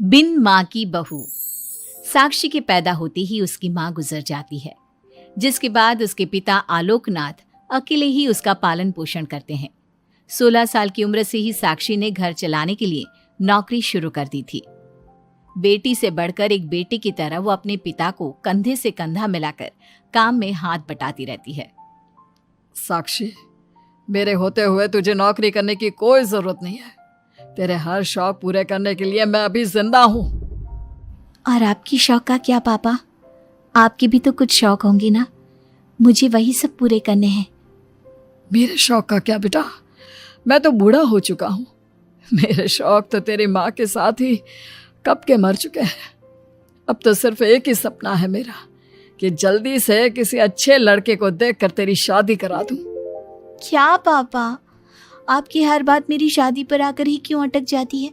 बिन माँ की बहू। साक्षी के पैदा होते ही उसकी माँ गुजर जाती है, जिसके बाद उसके पिता आलोकनाथ अकेले ही उसका पालन पोषण करते हैं। 16 साल की उम्र से ही साक्षी ने घर चलाने के लिए नौकरी शुरू कर दी थी। बेटी से बढ़कर एक बेटे की तरह वो अपने पिता को कंधे से कंधा मिलाकर काम में हाथ बटाती रहती है। साक्षी, मेरे होते हुए तुझे नौकरी करने की कोई जरूरत नहीं है। तेरे हर शौक पूरे करने के लिए मैं अभी जिंदा हूँ। और आपकी शौक का क्या पापा? आपके भी तो कुछ शौक होंगे ना, मुझे वही सब पूरे करने हैं। मेरे शौक का क्या बेटा, मैं तो बूढ़ा हो चुका हूँ। मेरे शौक तो तेरी माँ के साथ ही कब के मर चुके हैं। अब तो सिर्फ एक ही सपना है मेरा कि जल्दी से किसी अच्छे लड़के को देखकर तेरी शादी करा दूं। क्या पापा, आपकी हर बात मेरी शादी पर आकर ही क्यों अटक जाती है?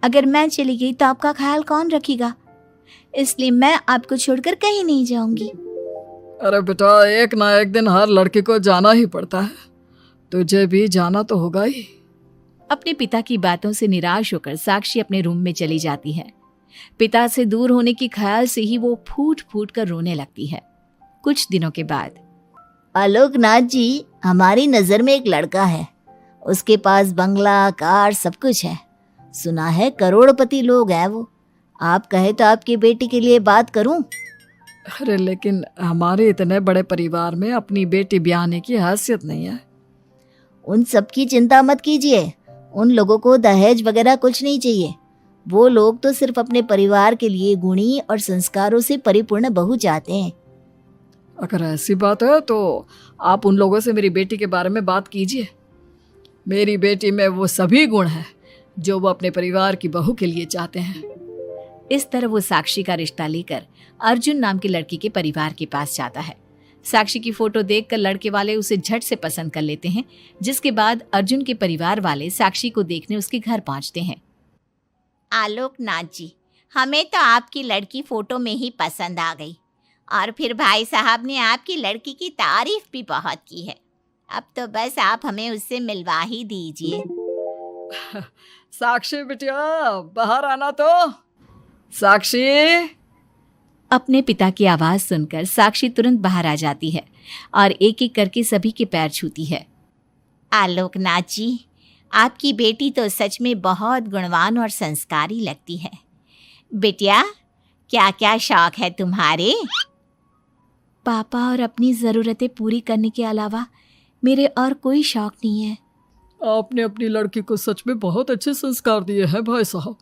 अगर मैं चली गई तो आपका ख्याल कौन रखेगा? इसलिए मैं आपको छोड़कर कहीं नहीं जाऊंगी। अरे बेटा, एक ना एक दिन हर लड़के को जाना ही पड़ता है। तुझे भी जाना तो होगा ही। अपने पिता की बातों से निराश होकर साक्षी अपने रूम में चली जाती है। पिता से दूर होने के ख्याल से ही वो फूट फूट कर रोने लगती है। कुछ दिनों के बाद, आलोकनाथ जी, हमारी नजर में एक लड़का है। उसके पास बंगला, कार, सब कुछ है। सुना है करोड़पति लोग हैं वो। आप कहे तो आपकी बेटी के लिए बात करूं? अरे लेकिन हमारे इतने बड़े परिवार में अपनी बेटी ब्याहने की हैसियत नहीं है। उन सब की चिंता मत कीजिए। उन लोगों को दहेज वगैरह कुछ नहीं चाहिए। वो लोग तो सिर्फ अपने परिवार के लिए गुणी और संस्कारों से परिपूर्ण बहू चाहते हैं। अगर ऐसी बात है तो आप उन लोगों से मेरी बेटी के बारे में बात कीजिए। मेरी बेटी में वो सभी गुण हैं जो वो अपने परिवार की बहू के लिए चाहते हैं। इस तरह वो साक्षी का रिश्ता लेकर अर्जुन नाम की लड़की के परिवार के पास जाता है। साक्षी की फोटो देखकर लड़के वाले उसे झट से पसंद कर लेते हैं, जिसके बाद अर्जुन के परिवार वाले साक्षी को देखने उसके घर पहुंचते हैं। आलोकनाथ जी, हमें तो आपकी लड़की फोटो में ही पसंद आ गई, और फिर भाई साहब ने आपकी लड़की की तारीफ भी बहुत की है। अब तो बस आप हमें उससे मिलवा ही दीजिए। साक्षी बिटिया, बाहर आना तो। साक्षी। अपने पिता की आवाज सुनकर साक्षी तुरंत बाहर आ जाती है और एक एक करके सभी के पैर छूती है। आलोकनाथ जी, आपकी बेटी तो सच में बहुत गुणवान और संस्कारी लगती है। बिटिया, क्या क्या शौक है तुम्हारे? पापा, और अपनी ज़रूरतें पूरी करने के अलावा मेरे और कोई शौक नहीं है। आपने अपनी लड़की को सच में बहुत अच्छे संस्कार दिए हैं भाई साहब।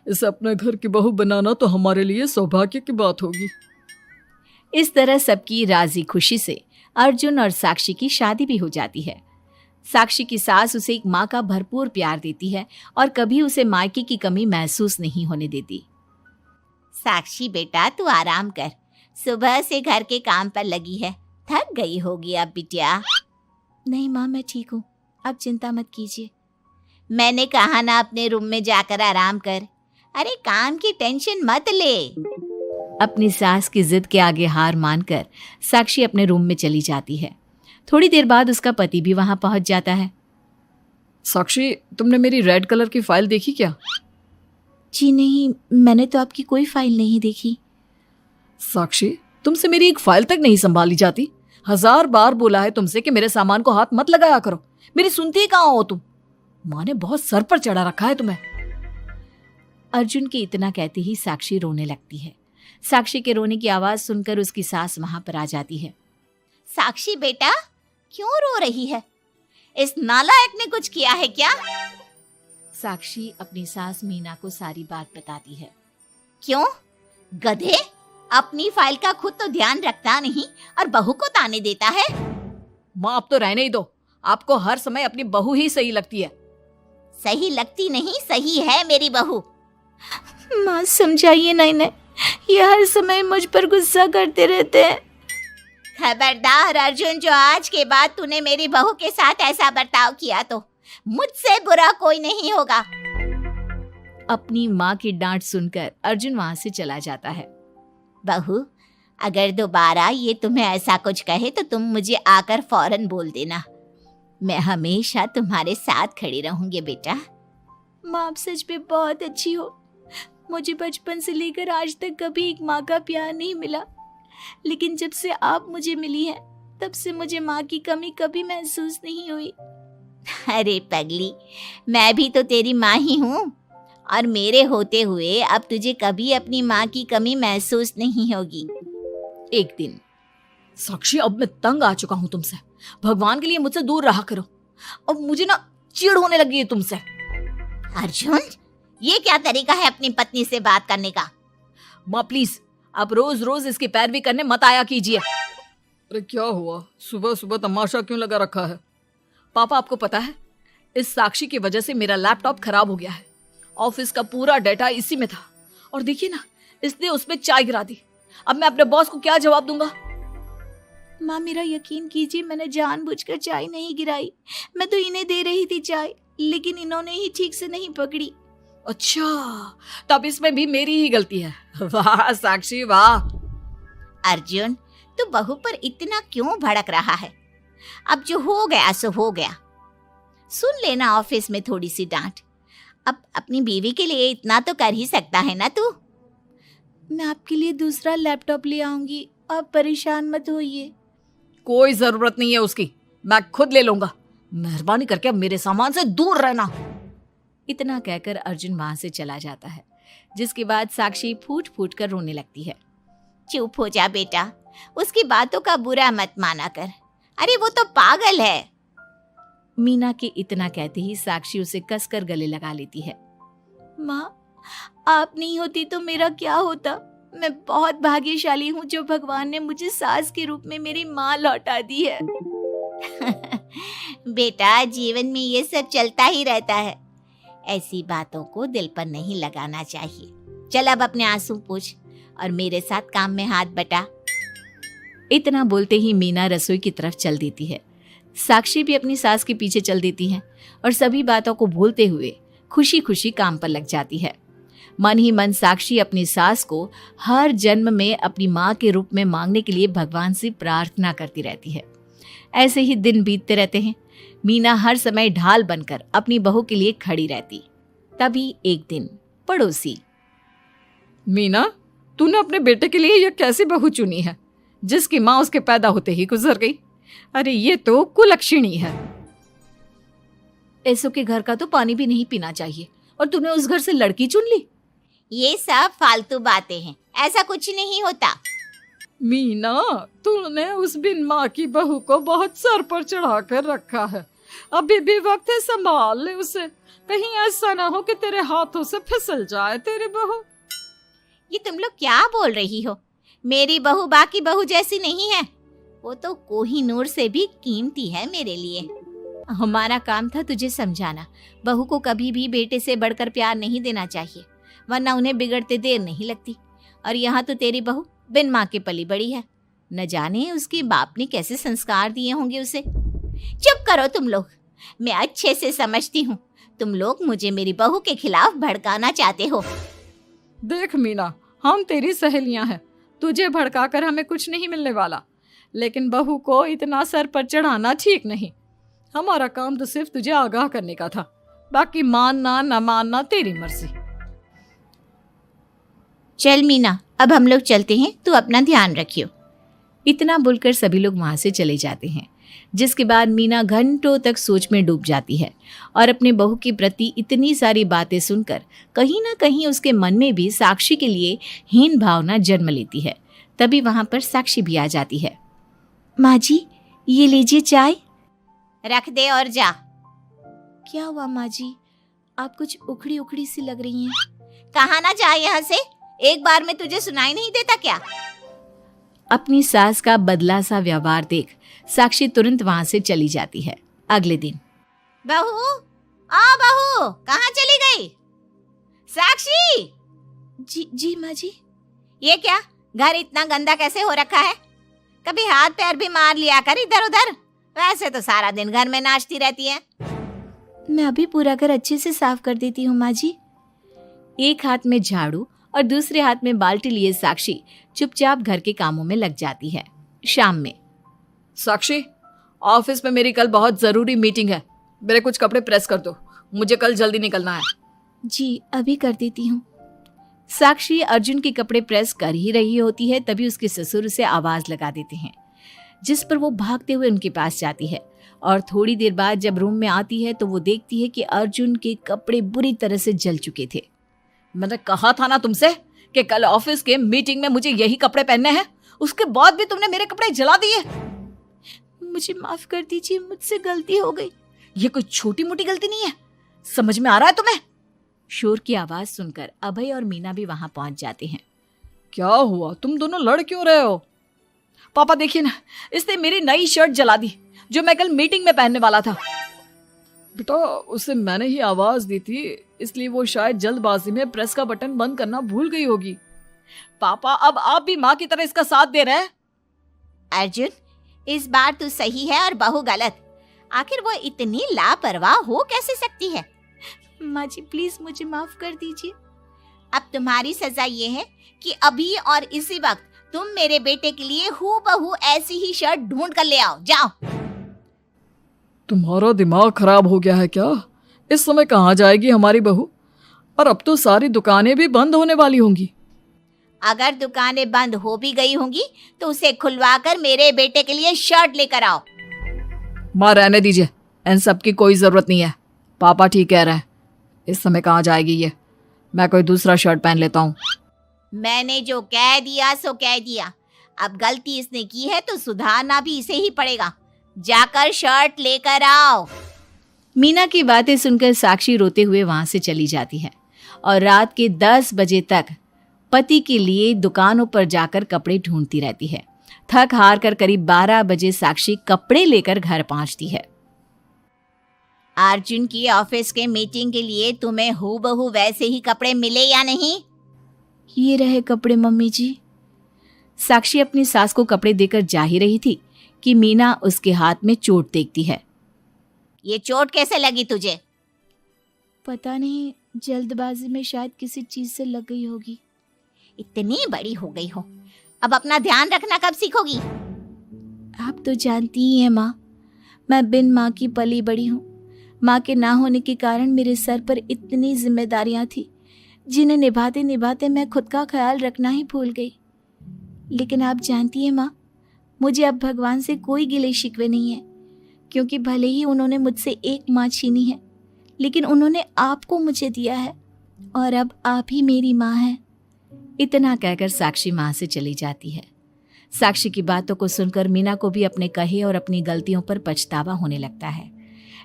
इसे अपने घर की बहू बनाना तो हमारे लिए सौभाग्य की बात होगी। इस तरह सबकी राजी खुशी से अर्जुन और साक्षी की शादी भी हो जाती है। साक्षी की सास उसे एक माँ का भरपूर प्यार देती है और कभी उसे मायके की कमी महसूस नहीं होने देती। साक्षी बेटा, तू आराम कर। सुबह से घर के काम पर लगी है, थक गई होगी अब बिटिया। नहीं माँ, मैं ठीक हूँ, आप चिंता मत कीजिए। मैंने कहा ना, अपने रूम में जाकर आराम कर। अरे काम की टेंशन मत ले। अपनी सास की जिद के आगे हार मानकर साक्षी अपने रूम में चली जाती है। थोड़ी देर बाद उसका पति भी वहां पहुंच जाता है। साक्षी, तुमने मेरी रेड कलर की फाइल देखी क्या? जी नहीं, मैंने तो आपकी कोई फाइल नहीं देखी। साक्षी, तुमसे मेरी एक फाइल तक नहीं संभाली जाती। 1000 बार बोला है तुमसे कि मेरे सामान को हाथ मत लगाया करो। मेरी सुनती ही कहाँ हो तुम? माँ ने बहुत सर पर चढ़ा रखा है तुम्हें। अर्जुन के इतना कहते ही साक्षी रोने लगती है। साक्षी के रोने की आवाज सुनकर उसकी सास वहां पर आ जाती है। साक्षी बेटा, क्यों रो रही है? इस नालायक ने कुछ किया है क्या? साक्षी अपनी सास मीना को सारी बात बताती है। क्यों? गधे, अपनी फाइल का खुद तो ध्यान रखता नहीं और बहू को ताने देता है। माँ, अब तो रहने ही दो। आपको हर समय अपनी बहू ही सही लगती है। सही लगती नहीं, सही है मेरी बहू। माँ समझाइए ना इन्हें, ये हर समय मुझ पर गुस्सा करते रहते हैं। खबरदार अर्जुन, जो आज के बाद तूने मेरी बहू के साथ ऐसा बर्ताव किया तो मुझसे बुरा कोई नहीं होगा। अपनी माँ की डांट सुनकर अर्जुन वहां से चला जाता है। बहू, अगर दोबारा ये तुम्हें ऐसा कुछ कहे तो तुम मुझे आकर फौरन बोल देना। मैं हमेशा तुम्हारे साथ खड़ी रहूंगी बेटा। माँ, आप सच में बहुत अच्छी हो। मुझे बचपन से लेकर आज तक कभी एक माँ का प्यार नहीं मिला, लेकिन जब से आप मुझे मिली हैं तब से मुझे माँ की कमी कभी महसूस नहीं हुई। अरे पगली, मैं भी तो तेरी माँ ही हूँ, और मेरे होते हुए अब तुझे कभी अपनी माँ की कमी महसूस नहीं होगी। एक दिन, साक्षी, अब मैं तंग आ चुका हूँ तुमसे। भगवान के लिए मुझसे दूर रहा करो। अब मुझे ना चिढ़ होने लगी है तुमसे। अर्जुन, ये क्या तरीका है अपनी पत्नी से बात करने का? माँ प्लीज, आप रोज रोज इसकी पैरवी करने मत आया कीजिए। अरे क्या हुआ, सुबह सुबह तमाशा क्यों लगा रखा है? पापा, आपको पता है इस साक्षी की वजह से मेरा लैपटॉप खराब हो गया है। ऑफिस का पूरा डाटा इसी में था, और देखिए ना, इसने उसमें चाय गिरा दी। अब मैं अपने बॉस को क्या जवाब दूंगा? माँ मेरा यकीन कीजिए, मैंने जानबूझकर चाय नहीं गिराई। मैं तो इन्हें दे रही थी चाय, लेकिन इन्होंने ही ठीक से नहीं पकड़ी। अच्छा, तब इसमें भी मेरी ही गलती है। वाह साक्षी वाह। अर्जुन, तू बहू पर इतना क्यों भड़क रहा है? अब जो हो गया सो हो गया। सुन लेना ऑफिस में थोड़ी सी डांट। अब अपनी बीवी के लिए इतना तो कर ही सकता है ना तू। मैं आपके लिए दूसरा लैपटॉप ले आऊंगी, आप परेशान मत होइए। कोई जरूरत नहीं है उसकी, मैं खुद ले लूंगा। मेहरबानी करके अब मेरे सामान से दूर रहना। इतना कहकर अर्जुन वहां से चला जाता है, जिसके बाद साक्षी फूट फूट कर रोने लगती है। चुप हो जा बेटा, उसकी बातों का बुरा मत माना कर। अरे वो तो पागल है। मीना के इतना कहते ही साक्षी उसे कसकर गले लगा लेती है। माँ, आप नहीं होती तो मेरा क्या होता? मैं बहुत भाग्यशाली हूँ जो भगवान ने मुझे सास के रूप में मेरी माँ लौटा दी है। बेटा, जीवन में ये सब चलता ही रहता है, ऐसी बातों को दिल पर नहीं लगाना चाहिए। चल अब अपने आंसू पोंछ और मेरे साथ काम में हाथ बटा। इतना बोलते ही मीना रसोई की तरफ चल देती है। साक्षी भी अपनी सास के पीछे चल देती है और सभी बातों को भूलते हुए खुशी खुशी काम पर लग जाती है। मन ही मन साक्षी अपनी सास को हर जन्म में अपनी माँ के रूप में मांगने के लिए भगवान से प्रार्थना करती रहती है। ऐसे ही दिन बीतते रहते हैं। मीना हर समय ढाल बनकर अपनी बहू के लिए खड़ी रहती। तभी एक दिन पड़ोसी, मीना, तूने अपने बेटे के लिए यह कैसी बहू चुनी है जिसकी माँ उसके पैदा होते ही गुजर गई? अरे ये तो कुलक्षणी है। ऐसों के घर का तो पानी भी नहीं पीना चाहिए, और तूने उस घर से लड़की चुन ली। ये सब फालतू बातें हैं, ऐसा कुछ नहीं होता। मीना, तूने उस बिन माँ की बहू को बहुत सर पर चढ़ा कर रखा है। अभी भी वक्त है, संभाल ले उसे। कहीं ऐसा ना हो कि तेरे हाथों से फिसल जाए तेरी बहू। ये तुम लोग क्या बोल रही हो? मेरी बहू बाकी बहू जैसी नहीं है, वो तो कोहिनूर से भी कीमती है मेरे लिए। हमारा काम था तुझे समझाना। बहू को कभी भी बेटे से बढ़कर प्यार नहीं देना चाहिए, वरना उन्हें बिगड़ते देर नहीं लगती। और यहाँ तो तेरी बहू बिन माँ के पली बड़ी है। न जाने उसके बाप ने कैसे संस्कार दिए होंगे उसे। चुप करो तुम लोग, मैं अच्छे से समझती हूँ तुम लोग मुझे मेरी बहू के खिलाफ भड़काना चाहते हो। देख मीना, हम तेरी सहेलियां हैं, तुझे भड़काकर हमें कुछ नहीं मिलने वाला, लेकिन बहू को इतना सर पर चढ़ाना ठीक नहीं। हमारा काम तो सिर्फ तुझे आगाह करने का था, बाकी मानना न मानना तेरी मर्जी। चल मीना, अब हम लोग चलते हैं, तू अपना ध्यान रखियो। इतना बोलकर सभी लोग वहां से चले जाते हैं, जिसके बाद मीना घंटों तक सोच में डूब जाती है और अपने बहू के प्रति इतनी सारी बातें सुनकर कहीं ना कहीं उसके मन में भी साक्षी के लिए हीन भावना जन्म लेती है। तभी वहां पर साक्षी भी आ जाती है। माँ जी, ये लीजिए चाय। रख दे और जा। क्या हुआ माँ जी, आप कुछ उखड़ी उखड़ी सी लग रही हैं। कहाँ ना जाए यहाँ से, एक बार में तुझे सुनाई नहीं देता क्या? अपनी सास का बदला सा व्यवहार देख साक्षी तुरंत वहां से चली जाती है। अगले दिन, बहू, बहू कहाँ चली गई? साक्षी! जी माँ जी। ये क्या, घर इतना गंदा कैसे हो रखा है? कभी हाथ पैर भी मार लिया कर इधर उधर, वैसे तो सारा दिन घर में नाचती रहती है। मैं अभी पूरा घर अच्छे से साफ कर देती हूँ माँ जी। एक हाथ में झाड़ू और दूसरे हाथ में बाल्टी लिए साक्षी चुपचाप घर के कामों में लग जाती है। शाम में, साक्षी, ऑफिस में मेरी कल बहुत जरूरी मीटिंग है, मेरे कुछ कपड़े प्रेस कर दो, मुझे कल जल्दी निकलना है। जी अभी कर देती हूँ। साक्षी अर्जुन के कपड़े प्रेस कर ही रही होती है, तभी उसके ससुर उसे आवाज लगा देते हैं, जिस पर वो भागते हुए उनके पास जाती है। और थोड़ी देर बाद जब रूम में आती है तो वो देखती है कि अर्जुन के कपड़े बुरी तरह से जल चुके थे। मैंने कहा था ना तुमसे कि कल ऑफिस के मीटिंग में मुझे यही कपड़े पहनने हैं, उसके बाद भी तुमने मेरे कपड़े जला दिए। मुझे माफ कर दीजिए, मुझसे गलती हो गई। ये कोई छोटी मोटी गलती नहीं है, समझ में आ रहा है तुम्हें? शोर की आवाज सुनकर अभय और मीना भी वहां पहुंच जाते हैं। क्या हुआ, तुम दोनों लड़ क्यों रहे हो? पापा देखिए ना, इसने मेरी नई शर्ट जला दी जो मैं कल मीटिंग में पहनने वाला था। बेटा उसे मैंने ही आवाज दी थी, इसलिए वो शायद जल्दबाजी में प्रेस का बटन बंद करना भूल गई होगी। पापा अब आप भी माँ की तरह इसका साथ दे रहे हैं। अर्जुन, इस बार तू सही है और बहू गलत। आखिर वो इतनी लापरवाह हो कैसे सकती है? माँ जी प्लीज मुझे माफ कर दीजिए। अब तुम्हारी सजा ये है कि अभी और इसी वक्त तुम मेरे बेटे के लिए हूबहू ऐसी ही शर्ट ढूंढ कर ले आओ। जाओ। तुम्हारा दिमाग खराब हो गया है क्या? इस समय कहाँ जाएगी हमारी बहू? और अब तो सारी दुकानें भी बंद होने वाली होंगी। अगर दुकानें बंद हो भी गई होंगी तो उसे खुलवाकर मेरे बेटे के लिए शर्ट लेकर आओ। माँ रहने दीजिए, इन सब की कोई जरूरत नहीं है। पापा ठीक कह रहे हैं, इस समय कहाँ जाएगी ये? मैं कोई दूसरा शर्ट पहन लेता हूँ। मैंने जो कह दिया सो कह दिया। अब गलती इसने की है तो सुधारना भी इसे ही पड़ेगा। जाकर शर्ट लेकर आओ। मीना की बातें सुनकर साक्षी रोते हुए वहां से चली जाती है और रात के 10 बजे तक पति के लिए दुकानों पर जाकर कपड़े ढूंढती रहती है। थक हार कर करीब 12 बजे साक्षी कपड़े लेकर घर पहुंचती है। अर्जुन की ऑफिस के मीटिंग के लिए तुम्हें हूबहू वैसे ही कपड़े मिले या नहीं? ये रहे कपड़े मम्मी जी। साक्षी अपनी सास को कपड़े देकर जा ही रही थी कि मीना उसके हाथ में चोट देखती है। ये चोट कैसे लगी तुझे? पता नहीं, जल्दबाजी में शायद किसी चीज से लग गई होगी। इतनी बड़ी हो गई हो, अब अपना ध्यान रखना कब सीखोगी? आप तो जानती ही हैं माँ, मैं बिन माँ की पली बड़ी हूँ। माँ के ना होने के कारण मेरे सर पर इतनी जिम्मेदारियां थी जिन्हें निभाते निभाते मैं खुद का ख्याल रखना ही भूल गई। लेकिन आप जानती हैं माँ, मुझे अब भगवान से कोई गिले शिकवे नहीं है, क्योंकि भले ही उन्होंने मुझसे एक माँ छीनी है, लेकिन उन्होंने आपको मुझे दिया है और अब आप ही मेरी माँ हैं। इतना कहकर साक्षी माँ से चली जाती है। साक्षी की बातों को सुनकर मीना को भी अपने कहे और अपनी गलतियों पर पछतावा होने लगता है,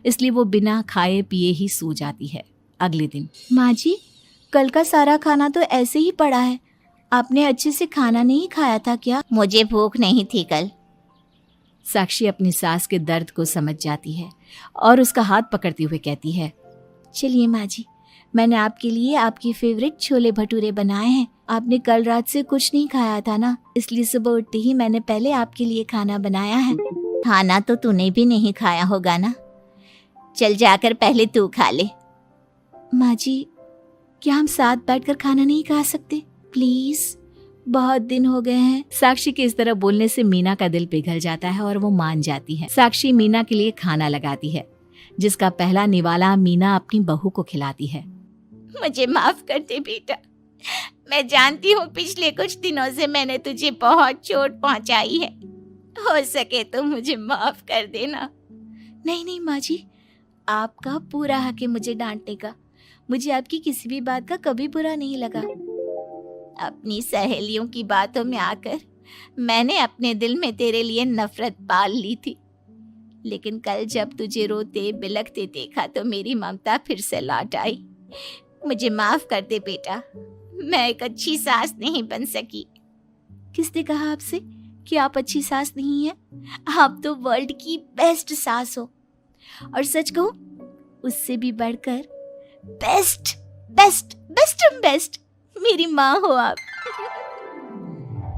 इसलिए वो बिना खाए पिए ही सो जाती है। अगले दिन, माँ जी कल का सारा खाना तो ऐसे ही पड़ा है, आपने अच्छे से खाना नहीं खाया था क्या? मुझे भूख नहीं थी कल। साक्षी अपनी सास के दर्द को समझ जाती है और उसका हाथ पकड़ते हुए कहती है, चलिए माँ जी, मैंने आपके लिए आपकी फेवरेट छोले भटूरे बनाए हैं। आपने कल रात से कुछ नहीं खाया था ना, इसलिए सुबह उठते ही मैंने पहले आपके लिए खाना बनाया है। खाना तो तूने भी नहीं खाया होगा ना, चल जाकर पहले तू खा ले। माँ जी क्या हम साथ बैठकर खाना नहीं खा सकते प्लीज? बहुत दिन हो गए हैं। साक्षी के इस तरह बोलने से मीना का दिल पिघल जाता है और वो मान जाती है। साक्षी मीना के लिए खाना लगाती है, जिसका पहला निवाला मीना अपनी बहू को खिलाती है। मुझे माफ कर दे बेटा, मैं जानती हूँ पिछले कुछ दिनों से मैंने तुझे बहुत चोट पहुँचाई है, हो सके तो मुझे माफ कर देना। नहीं नहीं माँ जी, आपका पूरा हक है मुझे डांटने का। मुझे आपकी किसी भी बात का कभी बुरा नहीं लगा। अपनी सहेलियों की बातों में आकर मैंने अपने दिल में तेरे लिए नफरत पाल ली थी, लेकिन कल जब तुझे रोते बिलखते देखा तो मेरी ममता फिर से लौट आई। मुझे माफ कर दे बेटा, मैं एक अच्छी सास नहीं बन सकी। किसने कहा आपसे कि आप अच्छी सास नहीं हैं? आप तो वर्ल्ड की बेस्ट सास हो, और सच कहूं उससे भी बढ़कर बेस्ट बेस्ट बेस्ट बेस्ट मेरी माँ हो आप।